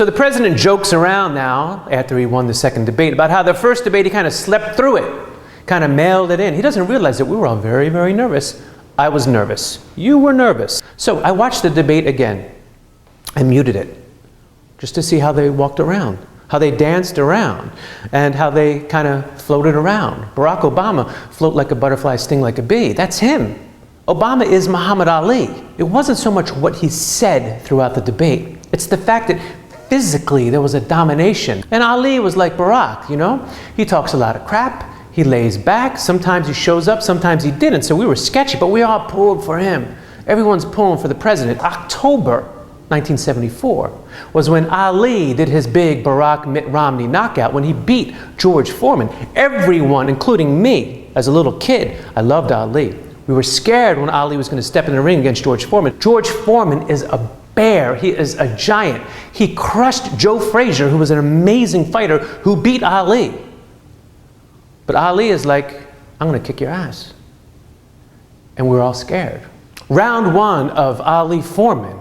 So the president jokes around now, after he won the second debate, about how the first debate he kind of slept through it, kind of mailed it in. He doesn't realize that we were all very, very nervous. I was nervous. You were nervous. So I watched the debate again. I muted it just to see how they walked around, how they danced around, and how they kind of floated around. Barack Obama, float like a butterfly, sting like a bee. That's him. Obama is Muhammad Ali. It wasn't so much what he said throughout the debate. It's the fact that physically there was a domination. And Ali was like Barack, you know? He talks a lot of crap. He lays back. Sometimes he shows up, sometimes he didn't. So we were sketchy, but we all pulled for him. Everyone's pulling for the president. October 1974 was when Ali did his big Barack Mitt Romney knockout, when he beat George Foreman. Everyone, including me, as a little kid, I loved Ali. We were scared when Ali was going to step in the ring against George Foreman. George Foreman is a bear. He is a giant. He crushed Joe Frazier, who was an amazing fighter, who beat Ali. But Ali is like, I'm going to kick your ass. And we're all scared. Round one of Ali Foreman.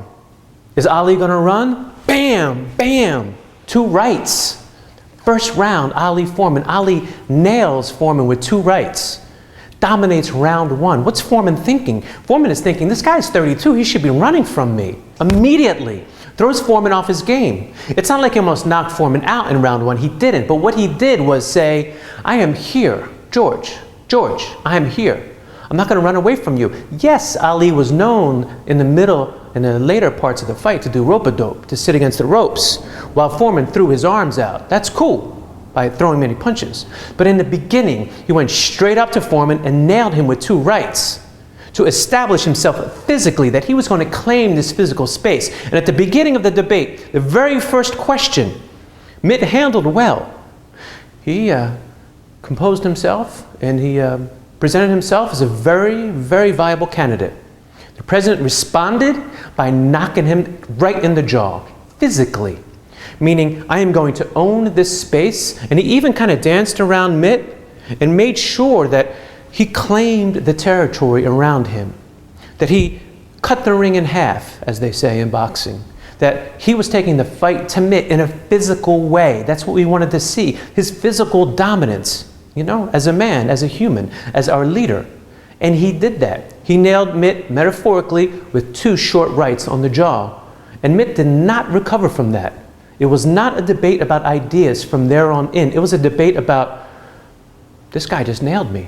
Is Ali going to run? Bam, bam, 2 rights. First round, Ali Foreman. Ali nails Foreman with 2 rights. Dominates round one. What's Foreman thinking? Foreman is thinking, this guy's 32, he should be running from me. Immediately throws Foreman off his game. It's not like he almost knocked Foreman out in round one. He didn't. But what he did was say, I am here, George, I am here. I'm not going to run away from you. Yes, Ali was known in the later parts of the fight to do rope-a-dope, to sit against the ropes, while Foreman threw his arms out. That's cool, by throwing many punches. But in the beginning, he went straight up to Foreman and nailed him with 2 rights to establish himself physically, that he was going to claim this physical space. And at the beginning of the debate, the very first question, Mitt handled well. He composed himself, and he presented himself as a very, very viable candidate. The president responded by knocking him right in the jaw, physically. Meaning, I am going to own this space. And he even kind of danced around Mitt and made sure that he claimed the territory around him. That he cut the ring in half, as they say in boxing. That he was taking the fight to Mitt in a physical way. That's what we wanted to see. His physical dominance, you know, as a man, as a human, as our leader. And he did that. He nailed Mitt metaphorically with 2 short rights on the jaw. And Mitt did not recover from that. It was not a debate about ideas from there on in. It was a debate about, this guy just nailed me.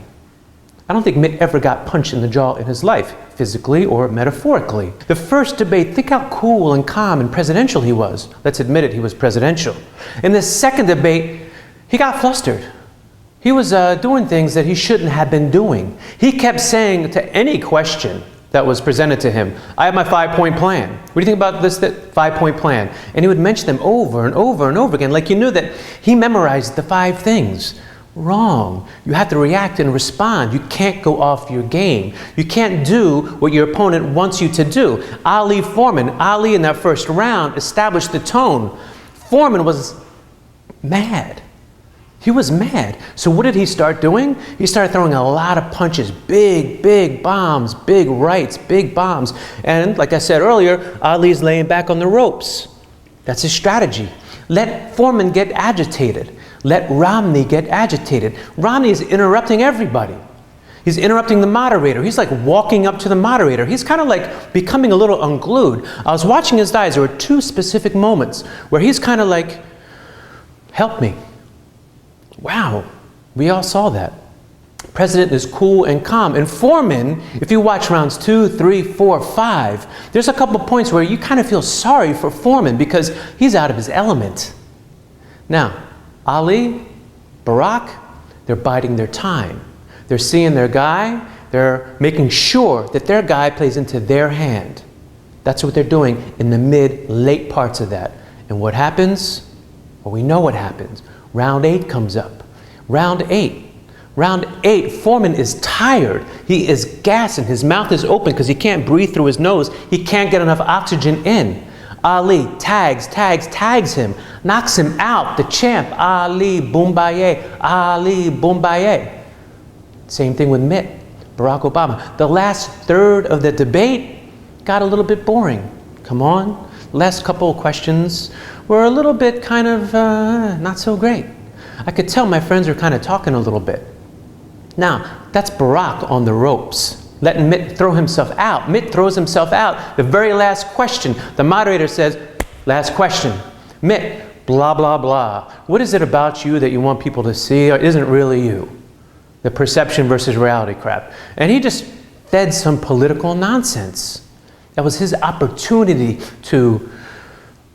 I don't think Mitt ever got punched in the jaw in his life, physically or metaphorically. The first debate, think how cool and calm and presidential he was. Let's admit it, he was presidential. In the second debate, he got flustered. He was doing things that he shouldn't have been doing. He kept saying to any question that was presented to him, I have my 5-point plan. What do you think about this 5-point plan? And he would mention them over and over and over again, like you knew that he memorized the 5 things. Wrong. You have to react and respond. You can't go off your game. You can't do what your opponent wants you to do. Ali Foreman, Ali in that first round established the tone. Foreman was mad. He was mad. So what did he start doing? He started throwing a lot of punches, big bombs, big rights, big bombs. And like I said earlier, Ali's laying back on the ropes. That's his strategy. Let Foreman get agitated. Let Romney get agitated. Romney is interrupting everybody. He's interrupting the moderator. He's like walking up to the moderator. He's kind of like becoming a little unglued. I was watching his eyes. There were 2 specific moments where he's kind of like, help me. Wow, we all saw that. President is cool and calm. And Foreman, if you watch rounds 2, 3, 4, 5, there's a couple of points where you kind of feel sorry for Foreman because he's out of his element. Now, Ali, Barack, they're biding their time. They're seeing their guy. They're making sure that their guy plays into their hand. That's what they're doing in the late parts of that. And what happens? Well, we know what happens. Round 8 comes up. Round 8. Round 8, Foreman is tired. He is gassing. His mouth is open because he can't breathe through his nose. He can't get enough oxygen in. Ali tags him, knocks him out. The champ, Ali Boombaye, Ali Boombaye. Same thing with Mitt, Barack Obama. The last third of the debate got a little bit boring. Come on. last couple of questions were a little bit kind of not so great. I could tell my friends were kind of talking a little bit. Now, that's Barack on the ropes, letting Mitt throw himself out. Mitt throws himself out. The very last question, the moderator says, last question. Mitt, blah, blah, blah. What is it about you that you want people to see, or isn't really you? The perception versus reality crap. And he just fed some political nonsense. That was his opportunity to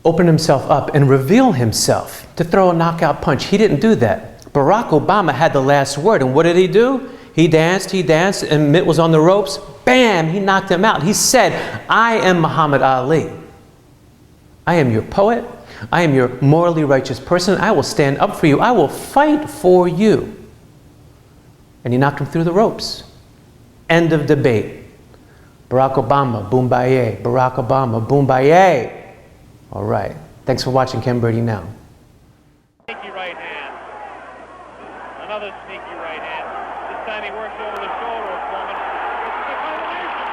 open himself up and reveal himself, to throw a knockout punch. He didn't do that. Barack Obama had the last word, and what did he do? He danced, and Mitt was on the ropes. Bam, he knocked him out. He said, I am Muhammad Ali. I am your poet. I am your morally righteous person. I will stand up for you. I will fight for you. And he knocked him through the ropes. End of debate. Barack Obama, boom-ba-ye. Barack Obama, boom-ba-ye. All right. Thanks for watching Ken Birdie Now. Sneaky right hand. Another sneaky right hand. This time he works over the shoulder of Foreman. This is a combination.